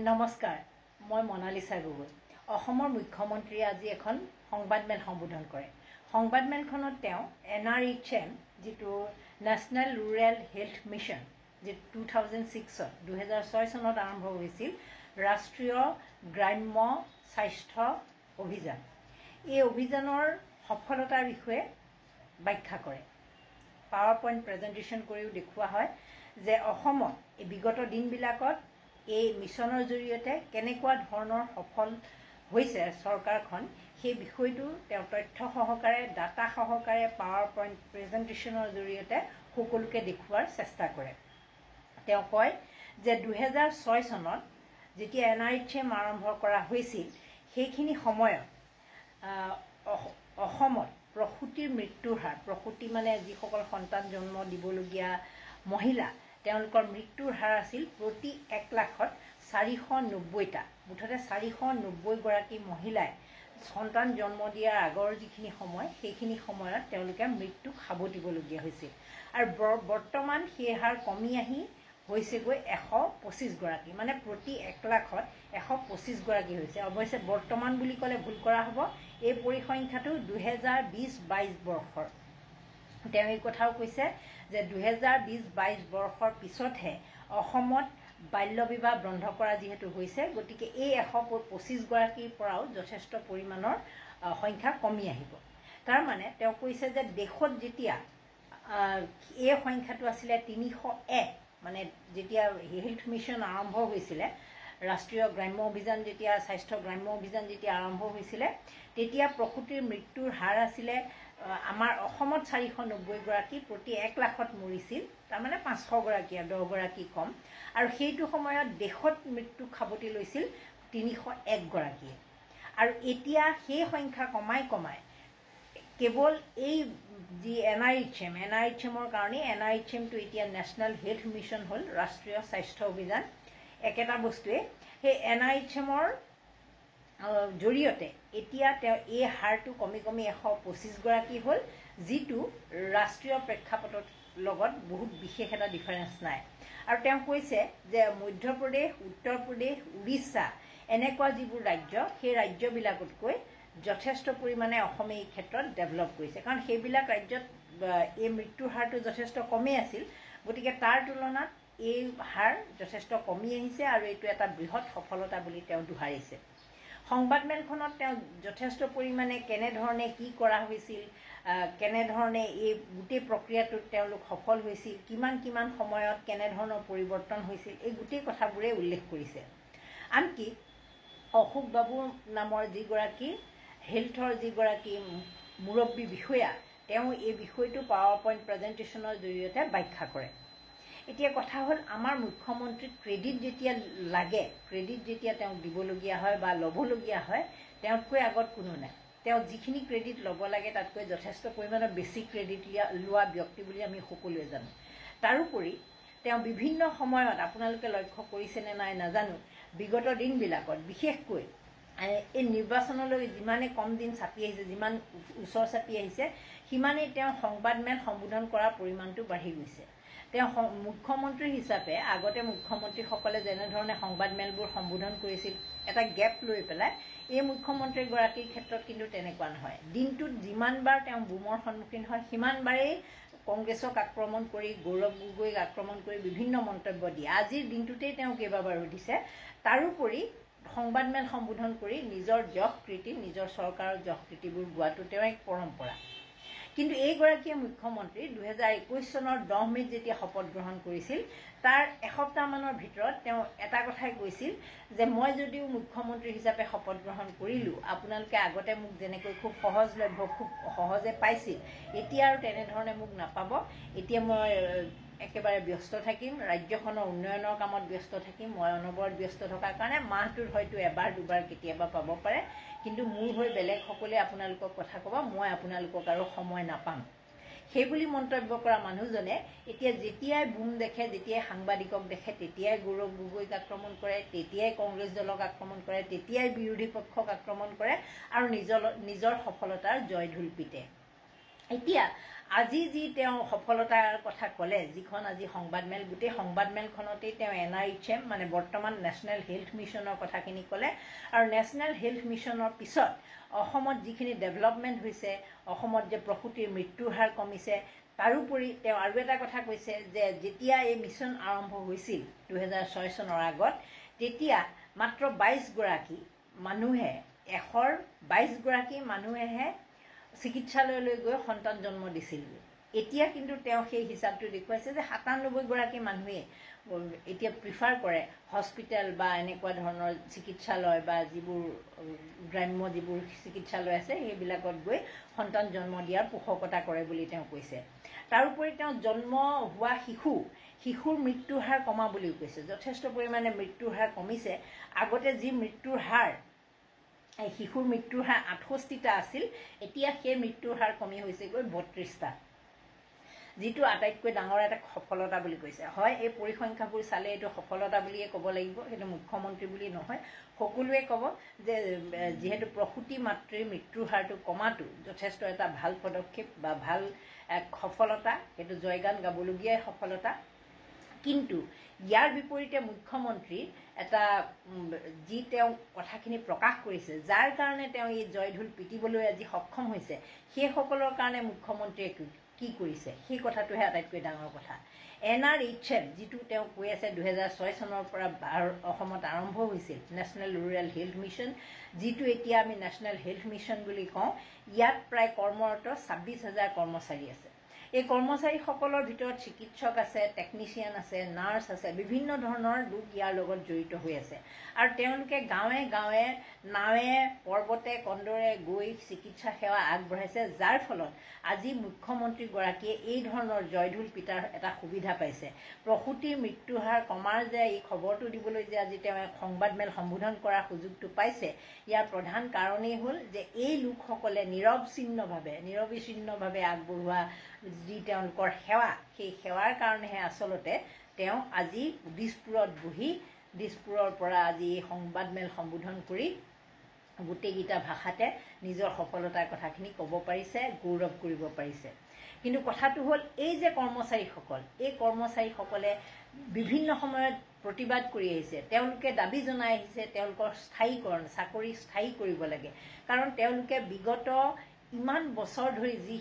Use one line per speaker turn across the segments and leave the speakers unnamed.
নমস্কাৰ, মই মনালিছা গগৈ। অসমৰ মুখ্যমন্ত্ৰীয়ে আজি এখন সংবাদমেল সম্বোধন কৰে। সংবাদমেলখনত তেওঁ NRHM যিটো নেশ্যনেল ৰুৰেল হেল্থ মিছন, যি 2006 চনত আৰম্ভ হৈছিল, ৰাষ্ট্ৰীয় গ্ৰাম্য স্বাস্থ্য অভিযান, এই অভিযানৰ সফলতাৰ বিষয়ে ব্যাখ্যা কৰে। পাৱাৰ পইণ্ট প্ৰেজেণ্টেশ্যন কৰিও দেখুওৱা হয় যে অসমত এই বিগত দিনবিলাকত এই মিছনৰ জৰিয়তে কেনেকুৱা ধৰণৰ সফল হৈছে চৰকাৰখন, সেই বিষয়টো তেওঁ তথ্য সহকাৰে, ডাটা সহকাৰে পাৱাৰ পইণ্ট প্ৰেজেণ্টেশ্যনৰ জৰিয়তে সকলোকে দেখুওৱাৰ চেষ্টা কৰে। তেওঁ কয় যে 2006 চনত যেতিয়া NRHM আৰম্ভ কৰা হৈছিল, সেইখিনি সময়ত অসমত প্ৰসূতিৰ মৃত্যুৰ হাৰ, প্ৰসূতি মানে যিসকল সন্তান জন্ম দিবলগীয়া মহিলা, তেওঁলোকৰ মৃত্যুৰ হাৰ আছিল প্ৰতি 1 লাখত 490টা। মুঠতে 490 গৰাকী মহিলাই সন্তান জন্ম দিয়াৰ আগৰ যিখিনি সময়, সেইখিনি সময়ত তেওঁলোকে মৃত্যুক সাৱটিবলগীয়া হৈছিল। আৰু বৰ্তমান সেই হাৰ কমি আহি হৈছেগৈ 125 গৰাকী, মানে প্ৰতি 1 লাখত 125 গৰাকী হৈছে। অৱশ্যে বৰ্তমান বুলি ক'লে ভুল কৰা হ'ব, এই পৰিসংখ্যাটো 2020-22 বৰ্ষৰ। তেওঁ এই কথাও কৈছে যে 2020-22 বৰ্ষৰ পিছতহে অসমত বাল্য বিবাহ বন্ধ কৰা যিহেতু হৈছে, গতিকে এই 125 গৰাকীৰ পৰাও যথেষ্ট পৰিমাণৰ সংখ্যা কমি আহিব। তাৰ মানে তেওঁ কৈছে যে দেশত যেতিয়া এই সংখ্যাটো আছিলে 301, মানে যেতিয়া হেল্থ মিছন আৰম্ভ হৈছিলে, ৰাষ্ট্ৰীয় গ্ৰাম্য অভিযান যেতিয়া স্বাস্থ্য গ্ৰাম্য অভিযান যেতিয়া আৰম্ভ হৈছিলে, তেতিয়া প্ৰসূতিৰ মৃত্যুৰ হাৰ আছিলে আমাৰ অসমত 490 গৰাকী, প্ৰতি 1 লাখত মৰিছিল, তাৰমানে 500 গৰাকী, 10 গৰাকী কম। আৰু সেইটো সময়ত দেশত মৃত্যুক সাৱটি লৈছিল 301 গৰাকীয়ে। আৰু এতিয়া সেই সংখ্যা কমাই কেৱল এই যি NRHMৰ কাৰণে, NRHMটো এতিয়া নেশ্যনেল হেল্থ মিছন হ'ল, ৰাষ্ট্ৰীয় স্বাস্থ্য অভিযান, একেটা বস্তুৱে। সেই NRHMৰ জৰিয়তে এতিয়া তেওঁ এই হাৰটো কমি 125 গৰাকী হ'ল, যিটো ৰাষ্ট্ৰীয় প্ৰেক্ষাপটৰ লগত বহুত বিশেষ এটা ডিফাৰেঞ্চ নাই। আৰু তেওঁ কৈছে যে মধ্যপ্ৰদেশ, উত্তৰ প্ৰদেশ, উৰিষ্যা এনেকুৱা যিবোৰ ৰাজ্য, সেই ৰাজ্যবিলাকতকৈ যথেষ্ট পৰিমাণে অসমে এই ক্ষেত্ৰত ডেভেলপ কৰিছে। কাৰণ সেইবিলাক ৰাজ্যত এই মৃত্যুৰ হাৰটো যথেষ্ট কমেই আছিল, গতিকে তাৰ তুলনাত এই হাৰ যথেষ্ট কমি আহিছে আৰু এইটো এটা বৃহৎ সফলতা বুলি তেওঁ দোহাৰিছে। সংবাদমেলখনত তেওঁ যথেষ্ট পৰিমাণে কেনেধৰণে কি কৰা হৈছিল, কেনেধৰণে এই গোটেই প্ৰক্ৰিয়াটোত তেওঁলোক সফল হৈছিল, কিমান সময়ত কেনেধৰণৰ পৰিৱৰ্তন হৈছিল, এই গোটেই কথাবোৰেই উল্লেখ কৰিছে। আনকি অশোক বাবু নামৰ যিগৰাকী হেল্থৰ যিগৰাকী মুৰব্বী বিষয়া, তেওঁ এই বিষয়টো পাৱাৰ পইণ্ট প্ৰেজেণ্টেশ্যনৰ জৰিয়তে ব্যাখ্যা কৰে। এতিয়া কথা হ'ল, আমাৰ মুখ্যমন্ত্ৰীক ক্ৰেডিট যেতিয়া লাগে, ক্ৰেডিট যেতিয়া তেওঁক দিবলগীয়া হয় বা ল'বলগীয়া হয়, তেওঁতকৈ আগত কোনো নাই। তেওঁ যিখিনি ক্ৰেডিট ল'ব লাগে তাতকৈ যথেষ্ট পৰিমাণৰ বেছি ক্ৰেডিট লোৱা ব্যক্তি বুলি আমি সকলোৱে জানো। তাৰোপৰি তেওঁ বিভিন্ন সময়ত, আপোনালোকে লক্ষ্য কৰিছেনে নাই নাজানো, বিগত দিনবিলাকত বিশেষকৈ এই নিৰ্বাচনলৈ যিমানে কম দিন চাপি আহিছে, যিমান ওচৰ চাপি আহিছে, সিমানেই তেওঁ সংবাদমেল সম্বোধন কৰাৰ পৰিমাণটো বাঢ়ি গৈছে। তেওঁ মুখ্যমন্ত্ৰী হিচাপে আগতে মুখ্যমন্ত্ৰীসকলে যেনেধৰণে সংবাদমেলবোৰ সম্বোধন কৰিছিল এটা গেপ লৈ পেলাই, এই মুখ্যমন্ত্ৰীগৰাকীৰ ক্ষেত্ৰত কিন্তু তেনেকুৱা নহয়। দিনটোত যিমানবাৰ তেওঁ বুমৰ সন্মুখীন হয়, সিমানবাৰেই কংগ্ৰেছক আক্ৰমণ কৰি, গৌৰৱ গগৈক আক্ৰমণ কৰি বিভিন্ন মন্তব্য দিয়ে। আজিৰ দিনটোতেই তেওঁ কেইবাবাৰো দিছে। তাৰোপৰি সংবাদমেল সম্বোধন কৰি নিজৰ যশ কীৰ্তি, নিজৰ চৰকাৰৰ যশ কীৰ্তিবোৰ গোৱাটো তেওঁ এক পৰম্পৰা। কিন্তু এইগৰাকীয়ে মুখ্যমন্ত্ৰী 2021 চনৰ 10 মে'ত যেতিয়া শপত গ্ৰহণ কৰিছিল, তাৰ এসপ্তাহমানৰ ভিতৰত তেওঁ এটা কথাই কৈছিল যে মই যদিও মুখ্যমন্ত্ৰী হিচাপে শপত গ্ৰহণ কৰিলোঁ, আপোনালোকে আগতে মোক যেনেকৈ খুব সহজলভ্য, খুব সহজে পাইছিল, এতিয়া আৰু তেনেধৰণে মোক নাপাব। এতিয়া মই একেবাৰে ব্যস্ত থাকিম, ৰাজ্যখনৰ উন্নয়নৰ কামত ব্যস্ত থাকিম। মই অনবৰত ব্যস্ত থকাৰ কাৰণে মাহটোত হয়তো এবাৰ দুবাৰ কেতিয়াবা পাব পাৰে, কিন্তু মোৰ হৈ বেলেগসকলে আপোনালোকক কথা ক'ব, মই আপোনালোকক আৰু সময় নাপাম। সেইবুলি মন্তব্য কৰা মানুহজনে এতিয়া যেতিয়াই বুম দেখে, যেতিয়াই সাংবাদিকক দেখে, তেতিয়াই গৌৰৱ গগৈক আক্ৰমণ কৰে, তেতিয়াই কংগ্ৰেছ দলক আক্ৰমণ কৰে, তেতিয়াই বিৰোধী পক্ষক আক্ৰমণ কৰে আৰু নিজৰ সফলতাৰ জয়ঢোল পিতে। এতিয়া আজি যি তেওঁ সফলতাৰ কথা ক'লে, যিখন আজি সংবাদমেল, গোটেই সংবাদমেলখনতেই তেওঁ NRHM মানে বৰ্তমান নেশ্যনেল হেল্থ মিছনৰ কথাখিনি ক'লে। আৰু নেশ্যনেল হেল্থ মিছনৰ পিছত অসমত যিখিনি ডেভেলপমেণ্ট হৈছে, অসমত যে প্ৰসূতিৰ মৃত্যুৰ হাৰ কমিছে, তাৰোপৰি তেওঁ আৰু এটা কথা কৈছে যে যেতিয়া এই মিছন আৰম্ভ হৈছিল 2006 চনৰ আগত, তেতিয়া মাত্ৰ 22গৰাকী মানুহে 122গৰাকী মানুহেহে চিকিৎসালয়লৈ গৈ সন্তান জন্ম দিছিল। এতিয়া কিন্তু তেওঁ সেই হিচাপটো দেখুৱাইছে যে 97গৰাকী মানুহে এতিয়া প্ৰিফাৰ কৰে হস্পিটেল বা এনেকুৱা ধৰণৰ চিকিৎসালয় বা যিবোৰ গ্ৰাম্য যিবোৰ চিকিৎসালয় আছে সেইবিলাকত গৈ সন্তান জন্ম দিয়াৰ পোষকতা কৰে বুলি তেওঁ কৈছে। তাৰোপৰি তেওঁ জন্ম হোৱা শিশুৰ মৃত্যুৰ হাৰ কমা বুলিও কৈছে। যথেষ্ট পৰিমাণে মৃত্যুৰ হাৰ কমিছে। আগতে যি মৃত্যুৰ হাৰ, এই শিশুৰ মৃত্যুৰ হাৰ 68টা আছিল, এতিয়া সেই মৃত্যুৰ হাৰ কমি হৈছেগৈ 32টা, যিটো আটাইতকৈ ডাঙৰ এটা সফলতা বুলি কৈছে। হয়, এই পৰিসংখ্যাবোৰ চালে এইটো সফলতা বুলিয়ে ক'ব লাগিব, সেইটো মুখ্যমন্ত্ৰী বুলি নহয়, সকলোৱে ক'ব যে যিহেতু প্ৰসূতি মাতৃৰ মৃত্যুৰ হাৰটো কমাটো যথেষ্ট এটা ভাল পদক্ষেপ বা ভাল এক সফলতা, সেইটো জয়গান গাবলগীয়াই সফলতা। কিন্তু ইয়াৰ বিপৰীতে মুখ্যমন্ত্ৰী এটা যি তেওঁ কথাখিনি প্ৰকাশ কৰিছে, যাৰ কাৰণে তেওঁ এই জয়ঢোল পিটিবলৈ আজি সক্ষম হৈছে, সেইসকলৰ কাৰণে মুখ্যমন্ত্ৰীয়ে কি কৰিছে সেই কথাটোহে আটাইতকৈ ডাঙৰ কথা। NRHM যিটো তেওঁ কৈ আছে 2006 চনৰ পৰা অসমত আৰম্ভ হৈছিল, নেশ্যনেল ৰুৰেল হেল্থ মিছন, যিটো এতিয়া আমি নেশ্যনেল হেল্থ মিছন বুলি কওঁ, ইয়াত প্ৰায় কৰ্মৰত 26,000 কৰ্মচাৰী আছে। এই কৰ্মচাৰীসকলৰ ভিতৰত চিকিৎসক আছে, টেকনিচিয়ান আছে, নাৰ্ছ আছে, বিভিন্ন ধৰণৰ লোক ইয়াৰ লগত জড়িত হৈ আছে। আৰু তেওঁলোকে গাঁৱে গাঁৱে নাৱে পৰ্বতে কন্দৰে গৈ চিকিৎসা সেৱা আগবঢ়াইছে, যাৰ ফলত আজি মুখ্যমন্ত্ৰীগৰাকীয়ে এই ধৰণৰ জয়ঢোল পিটাৰ এটা সুবিধা পাইছে। প্ৰসূতিৰ মৃত্যুৰ হাৰ কমাৰ যে এই খবৰটো দিবলৈ যে আজি তেওঁ সংবাদমেল সম্বোধন কৰাৰ সুযোগটো পাইছে, ইয়াৰ প্ৰধান কাৰণেই হ'ল যে এই লোকসকলে নিৰবিচ্ছিন্নভাৱে আগবঢ়োৱা যি তেওঁলোকৰ সেৱা, সেই সেৱাৰ কাৰণেহে আচলতে তেওঁ আজি দিছপুৰত বহি দিছপুৰৰ পৰা আজি সংবাদমেল সম্বোধন কৰি গোটেইকেইটা ভাষাতে নিজৰ সফলতাৰ কথাখিনি ক'ব পাৰিছে, গৌৰৱ কৰিব পাৰিছে। কিন্তু কথাটো হ'ল এই যে কৰ্মচাৰীসকল, এই কৰ্মচাৰীসকলে বিভিন্ন সময়ত প্ৰতিবাদ কৰি আহিছে, তেওঁলোকে দাবী জনাই আহিছে তেওঁলোকৰ স্থায়ীকৰণ, চাকৰি স্থায়ী কৰিব লাগে। কাৰণ তেওঁলোকে বিগত ইমান বছৰ ধৰি যি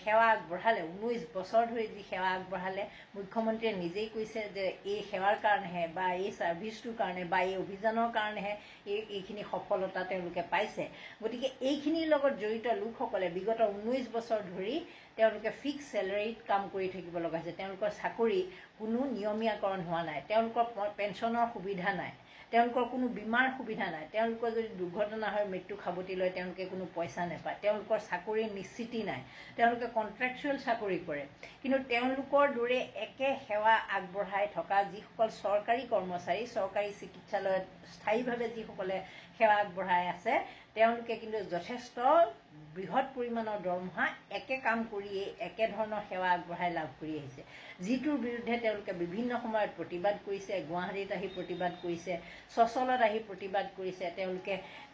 সেৱা আগবঢ়ালে, 19 বছৰ ধৰি যি সেৱা আগবঢ়ালে, মুখ্যমন্ত্ৰীয়ে নিজেই কৈছে যে এই সেৱাৰ কাৰণেহে বা এই ছাৰ্ভিচটোৰ কাৰণে বা এই অভিযানৰ কাৰণেহে এইখিনি সফলতা তেওঁলোকে পাইছে। গতিকে এইখিনিৰ লগত জড়িত লোকসকলে বিগত 19 বছৰ ধৰি তেওঁলোকে ফিক্স চেলাৰীত কাম কৰি থাকিব লগা হৈছে। তেওঁলোকৰ চাকৰি কোনো নিয়মীয়াকৰণ হোৱা নাই, তেওঁলোকৰ পেঞ্চনৰ সুবিধা নাই, তেওঁলোকৰ কোনো বীমাৰ সুবিধা নাই, তেওঁলোকৰ যদি দুৰ্ঘটনা হয় মৃত্যু সাৱটি লয় তেওঁলোকে কোনো পইচা নাপায়, তেওঁলোকৰ চাকৰিৰ নিশ্চিতি নাই, তেওঁলোকে কণ্ট্ৰেকচুৱেল চাকৰি কৰে। কিন্তু তেওঁলোকৰ দৰে একে সেৱা আগবঢ়াই থকা যিসকল চৰকাৰী কৰ্মচাৰী, চৰকাৰী চিকিৎসালয়ত স্থায়ীভাৱে যিসকলে সেৱা আগবঢ়াই আছে, তেওঁলোকে কিন্তু যথেষ্ট বৃহৎ পৰিমাণৰ দৰমহা একে কাম কৰিয়েই একেধৰণৰ সেৱা আগবঢ়াই লাভ কৰি আহিছে, যিটোৰ বিৰুদ্ধে তেওঁলোকে বিভিন্ন সময়ত প্ৰতিবাদ কৰিছে। গুৱাহাটীত আহি প্ৰতিবাদ কৰিছে, চচলত আহি প্ৰতিবাদ কৰিছে।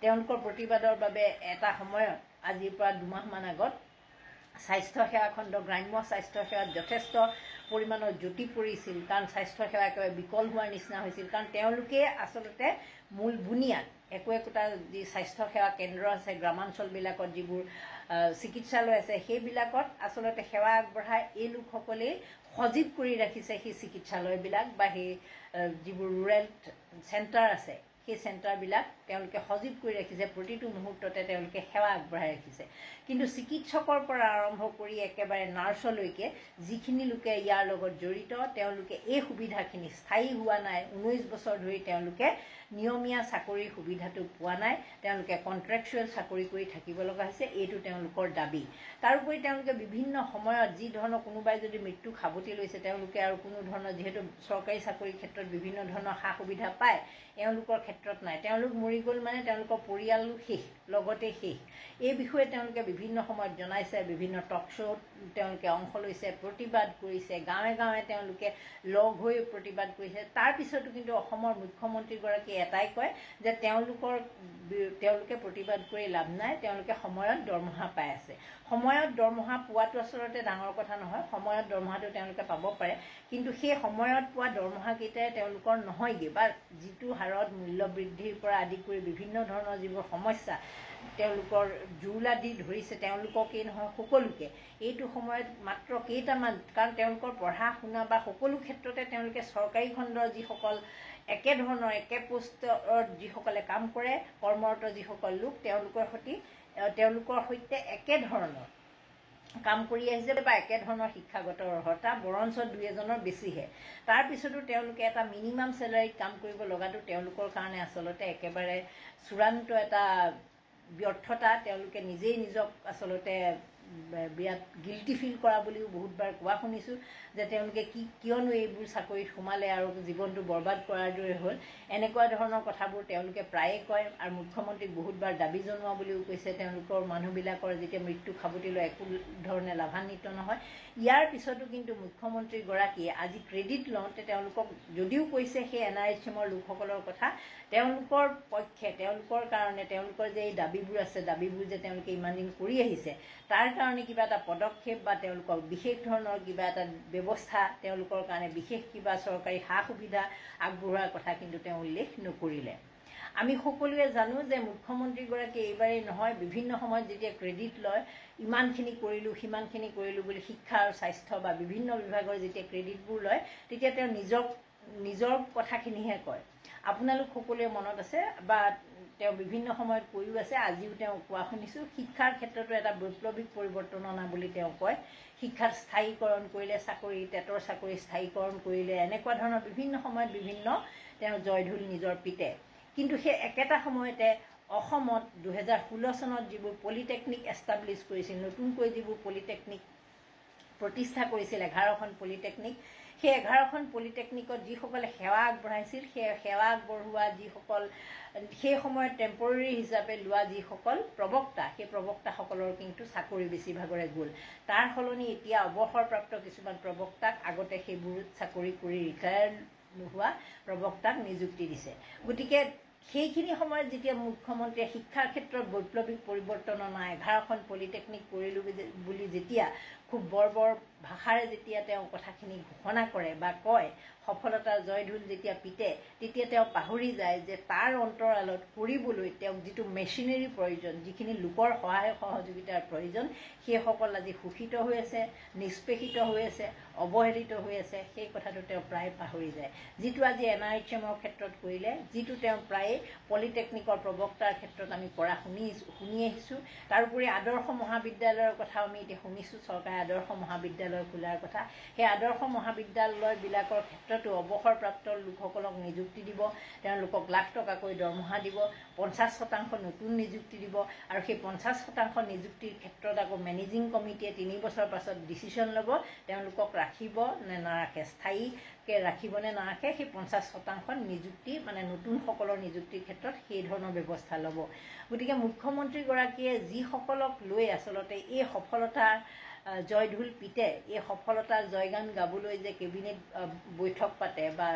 তেওঁলোকৰ প্ৰতিবাদৰ বাবে এটা সময়ত আজিৰ পৰা 2 মাহমান আগত স্বাস্থ্যসেৱা খণ্ড, গ্ৰাম্য স্বাস্থ্যসেৱাত যথেষ্ট পৰিমাণৰ জ্যোতি পৰিছিল, কাৰণ স্বাস্থ্যসেৱা একেবাৰে বিকল হোৱাৰ নিচিনা হৈছিল। কাৰণ তেওঁলোকে আচলতে মূল বুনিয়াদ একোটা যি স্বাস্থ্যসেৱা কেন্দ্ৰ আছে, গ্ৰামাঞ্চলবিলাকত যিবোৰ চিকিৎসালয় আছে, সেইবিলাকত আচলতে সেৱা আগবঢ়াই এই লোকসকলেই সজীৱ কৰি ৰাখিছে সেই চিকিৎসালয়বিলাক বা সেই যিবোৰ ৰুৰেল চেণ্টাৰ আছে, সেই চেণ্টাৰবিলাক তেওঁলোকে সজীৱ কৰি ৰাখিছে, প্ৰতিটো মুহূৰ্ততে তেওঁলোকে সেৱা আগবঢ়াই ৰাখিছে। কিন্তু চিকিৎসকৰ পৰা আৰম্ভ কৰি একেবাৰে নাৰ্ছলৈকে যিখিনি লোকে ইয়াৰ লগত জড়িত, তেওঁলোকে এই সুবিধাখিনি স্থায়ী হোৱা নাই। 19 বছৰ ধৰি তেওঁলোকে নিয়মীয়া চাকৰিৰ সুবিধাটো পোৱা নাই, তেওঁলোকে কণ্ট্ৰেকচুৱেল চাকৰি কৰি থাকিব লগা হৈছে, এইটো তেওঁলোকৰ দাবী। তাৰোপৰি তেওঁলোকে বিভিন্ন সময়ত যি ধৰণৰ কোনোবাই যদি মৃত্যু সাৱটি লৈছে, তেওঁলোকে আৰু কোনো ধৰণৰ যিহেতু চৰকাৰী চাকৰিৰ ক্ষেত্ৰত বিভিন্ন ধৰণৰ সা সুবিধা পায়, এওঁলোকৰ ক্ষেত্ৰত নাই তেওঁলোক মৰি গ'ল মানে তেওঁলোকৰ পৰিয়ালো শেষ লগতে শেষ এই বিষয়ে তেওঁলোকে বিভিন্ন সময়ত জনাইছে বিভিন্ন টক শ্ব'ত তেওঁলোকে অংশ লৈছে প্ৰতিবাদ কৰিছে গাঁৱে গাঁৱে তেওঁলোকে লগ হৈ প্ৰতিবাদ কৰিছে তাৰ পিছতো কিন্তু অসমৰ মুখ্যমন্ত্ৰীগৰাকীয়ে এটাই কয় যে তেওঁলোকে প্ৰতিবাদ কৰি লাভ নাই তেওঁলোকে সময়ত দৰমহা পাই আছে সময়ত দৰমহা পোৱাটো আচলতে ডাঙৰ কথা নহয় সময়ত দৰমহাটো তেওঁলোকে পাব পাৰে কিন্তু সেই সময়ত পোৱা দৰমহাকেইটাই তেওঁলোকৰ নহয়গৈ বা যিটো হাৰত মূল্য বৃদ্ধিৰ পৰা আদি কৰি বিভিন্ন ধৰণৰ যিবোৰ সমস্যা তেওঁলোকৰ জুৰুলা দি ধৰিছে তেওঁলোককেই নহয় সকলোকে এইটো সময়ত মাত্ৰ কেইটামান কাৰণ তেওঁলোকৰ পঢ়া শুনা বা সকলো ক্ষেত্ৰতে তেওঁলোকে চৰকাৰী খণ্ডৰ যিসকল একেধৰণৰ একে পোষ্টত যিসকলে কাম কৰে কৰ্মৰত যিসকল লোক তেওঁলোকৰ সৈতে একেধৰণৰ কাম কৰি আহিছে বা একেধৰণৰ শিক্ষাগত অৰ্হতা বৰঞ্চ দুই এজনৰ বেছিহে তাৰপিছতো তেওঁলোকে এটা মিনিমাম চেলাৰীত কাম কৰিব লগাটো তেওঁলোকৰ কাৰণে আচলতে একেবাৰে চূড়ান্ত এটা ব্যৰ্থতা তেওঁলোকে নিজেই নিজক আচলতে বিৰাট গিল্টি ফিল কৰা বুলিও বহুতবাৰ কোৱা শুনিছোঁ যে তেওঁলোকে কিয়নো এইবোৰ চাকৰিত সোমালে আৰু জীৱনটো বৰবাদ কৰাৰ দৰে হ'ল এনেকুৱা ধৰণৰ কথাবোৰ তেওঁলোকে প্ৰায়ে কয় আৰু মুখ্যমন্ত্ৰীক বহুতবাৰ দাবী জনোৱা বুলিও কৈছে তেওঁলোকৰ মানুহবিলাকৰ যেতিয়া মৃত্যু খাবতি লয় একো ধৰণে লাভান্বিত নহয় ইয়াৰ পিছতো কিন্তু মুখ্যমন্ত্ৰীগৰাকীয়ে আজি ক্ৰেডিট লওঁতে তেওঁলোকক যদিও কৈছে সেই NRHMৰ লোকসকলৰ কথা তেওঁলোকৰ পক্ষে তেওঁলোকৰ কাৰণে তেওঁলোকৰ যে এই দাবীবোৰ আছে দাবীবোৰ যে তেওঁলোকে ইমান দিন কৰি আহিছে তাৰ কাৰণে কিবা এটা পদক্ষেপ বা তেওঁলোকৰ বিশেষ ধৰণৰ কিবা এটা ব্যৱস্থা তেওঁলোকৰ কাৰণে বিশেষ কিবা চৰকাৰী সা সুবিধা আগবঢ়োৱাৰ কথা কিন্তু তেওঁ উল্লেখ নকৰিলে আমি সকলোৱে জানো যে মুখ্যমন্ত্ৰীগৰাকী এইবাৰেই নহয় বিভিন্ন সময়ত যেতিয়া ক্ৰেডিট লয় ইমানখিনি কৰিলোঁ সিমানখিনি কৰিলোঁ বুলি শিক্ষা আৰু স্বাস্থ্য বা বিভিন্ন বিভাগৰ যেতিয়া ক্ৰেডিটবোৰ লয় তেতিয়া তেওঁ নিজৰ কথাখিনিহে কয় আপোনালোক সকলোৱে মনত আছে বা তেওঁ বিভিন্ন সময়ত কৈও আছে আজিও তেওঁ কোৱা শুনিছোঁ শিক্ষাৰ ক্ষেত্ৰতো এটা বৈপ্লৱিক পৰিৱৰ্তন অনা বুলি তেওঁ কয় শিক্ষাত স্থায়ীকৰণ কৰিলে চাকৰি টেটৰ চাকৰি স্থায়ীকৰণ কৰিলে এনেকুৱা ধৰণৰ বিভিন্ন সময়ত বিভিন্ন তেওঁ জয়ঢোল নিজৰ পিতে কিন্তু সেই একেটা সময়তে অসমত 2016 চনত যিবোৰ পলিটেকনিক এষ্টাব্লিছ কৰিছিল নতুনকৈ যিবোৰ পলিটেকনিক প্ৰতিষ্ঠা কৰিছিল 11খন পলিটেকনিক সেই 11খন পলিটেকনিকত যিসকলে সেৱা আগবঢ়াইছিল সেই সেৱা আগবঢ়োৱা যিসকল সেই সময়ত টেম্পৰেৰী হিচাপে লোৱা যিসকল প্ৰবক্তা সেই প্ৰবক্তাসকলৰ কিন্তু চাকৰি বেছিভাগৰে গ'ল তাৰ সলনি এতিয়া অৱসৰপ্ৰাপ্ত কিছুমান প্ৰবক্তাক আগতে সেইবোৰ চাকৰি কৰি ৰিটায়াৰ হোৱা প্ৰবক্তাক নিযুক্তি দিছে গতিকে সেইখিনি সময়ত যেতিয়া মুখ্যমন্ত্ৰীয়ে শিক্ষাৰ ক্ষেত্ৰত বৈপ্লৱিক পৰিৱৰ্তন অনা 11খন পলিটেকনিক কৰিলোঁ বুলি যেতিয়া খুব বৰ ভাষাৰে যেতিয়া তেওঁ কথাখিনি ঘোষণা কৰে বা কয় সফলতাৰ জয়ঢোল যেতিয়া পিতে তেতিয়া তেওঁ পাহৰি যায় যে তাৰ অন্তৰালত কৰিবলৈ তেওঁক যিটো মেচিনেৰী প্ৰয়োজন যিখিনি লোকৰ সহায় সহযোগিতাৰ প্ৰয়োজন সেইসকল আজি শোষিত হৈ আছে নিষ্পেষিত হৈ আছে অৱহেলিত হৈ আছে সেই কথাটো তেওঁ প্ৰায় পাহৰি যায় যিটো আজি NRHMৰ ক্ষেত্ৰত কৰিলে যিটো তেওঁ প্ৰায়ে পলিটেকনিকৰ প্ৰবক্তাৰ ক্ষেত্ৰত আমি কৰা শুনি আহিছোঁ তাৰোপৰি আদৰ্শ মহাবিদ্যালয়ৰ কথা আমি এতিয়া শুনিছোঁ চৰকাৰে আদৰ্শ মহাবিদ্যালয় খোলাৰ কথা সেই আদৰ্শ মহাবিদ্যালয়বিলাকৰ ক্ষেত্ৰতো অৱসৰপ্ৰাপ্ত লোকসকলক নিযুক্তি দিব তেওঁলোকক লাখ টকাকৈ দৰমহা দিব 50% নতুন নিযুক্তি দিব আৰু সেই 50% নিযুক্তিৰ ক্ষেত্ৰত আকৌ মেনেজিং কমিটিয়ে 3 বছৰ পাছত ডিচিশ্যন ল'ব তেওঁলোকক ৰাখিব নে নাৰাখে স্থায়ীকৈ ৰাখিব নে নাৰাখে সেই 50% নিযুক্তি মানে নতুনসকলৰ নিযুক্তিৰ ক্ষেত্ৰত সেই ধৰণৰ ব্যৱস্থা ল'ব গতিকে মুখ্যমন্ত্ৰীগৰাকীয়ে যিসকলক লৈ আচলতে এই সফলতা জয়ঢোল পিতে এই সফলতাৰ জয়গান গাবলৈ যে কেবিনেট বৈঠক পাতে বা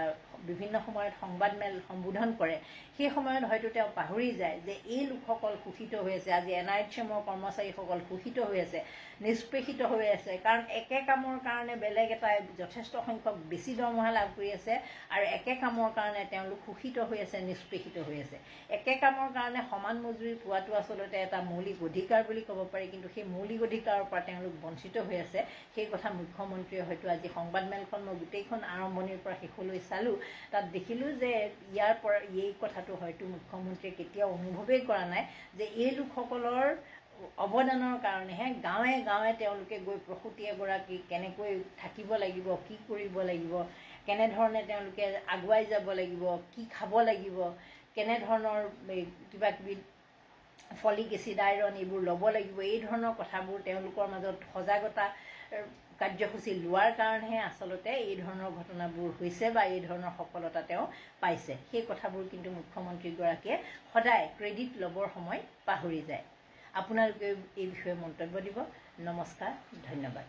বিভিন্ন সময়ত সংবাদমেল সম্বোধন কৰে সেই সময়ত হয়তো তেওঁ পাহৰি যায় যে এই লোকসকল শোষিত হৈ আছে আজি NRHMৰ কৰ্মচাৰীসকল শোষিত হৈ আছে নিষ্পেষিত হৈ আছে কাৰণ একে কামৰ কাৰণে বেলেগ এটা যথেষ্ট সংখ্যক বেছি দৰমহা লাভ কৰি আছে আৰু একে কামৰ কাৰণে তেওঁলোক শোষিত হৈ আছে নিষ্পেষিত হৈ আছে একে কামৰ কাৰণে সমান মজুৰি পোৱাটো আচলতে এটা মৌলিক অধিকাৰ বুলি ক'ব পাৰি কিন্তু সেই মৌলিক অধিকাৰৰ পৰা তেওঁলোক বঞ্চিত হৈ আছে সেই কথা মুখ্যমন্ত্ৰীয়ে হয়তো আজি সংবাদমেলখন মই গোটেইখন আৰম্ভণিৰ পৰা শেষলৈ চালোঁ তাত দেখিলোঁ যে ইয়াৰ পৰা এই কথাটো হয়তো মুখ্যমন্ত্ৰীয়ে কেতিয়াও অনুভৱেই কৰা নাই যে এই লোকসকলৰ অৱদানৰ কাৰণেহে গাঁৱে গাঁৱে তেওঁলোকে গৈ প্ৰসূতি এগৰাকী কেনেকৈ থাকিব লাগিব কি কৰিব লাগিব কেনেধৰণে তেওঁলোকে আগুৱাই যাব লাগিব কি খাব লাগিব কেনেধৰণৰ কিবা কিবি ফলিক এচিড আইৰণ এইবোৰ ল'ব লাগিব এই ধৰণৰ কথাবোৰ তেওঁলোকৰ মাজত সজাগতা কাৰ্যসূচী লোৱাৰ কাৰণেহে আচলতে এই ধৰণৰ ঘটনাবোৰ হৈছে বা এই ধৰণৰ সফলতা তেওঁ পাইছে। সেই কথাবোৰ কিন্তু মুখ্যমন্ত্ৰীগৰাকীয়ে সদায় ক্ৰেডিট ল'বৰ সময় পাহৰি যায়। আপোনালোকে এই বিষয়ে মন্তব্য দিব। নমস্কাৰ, ধন্যবাদ।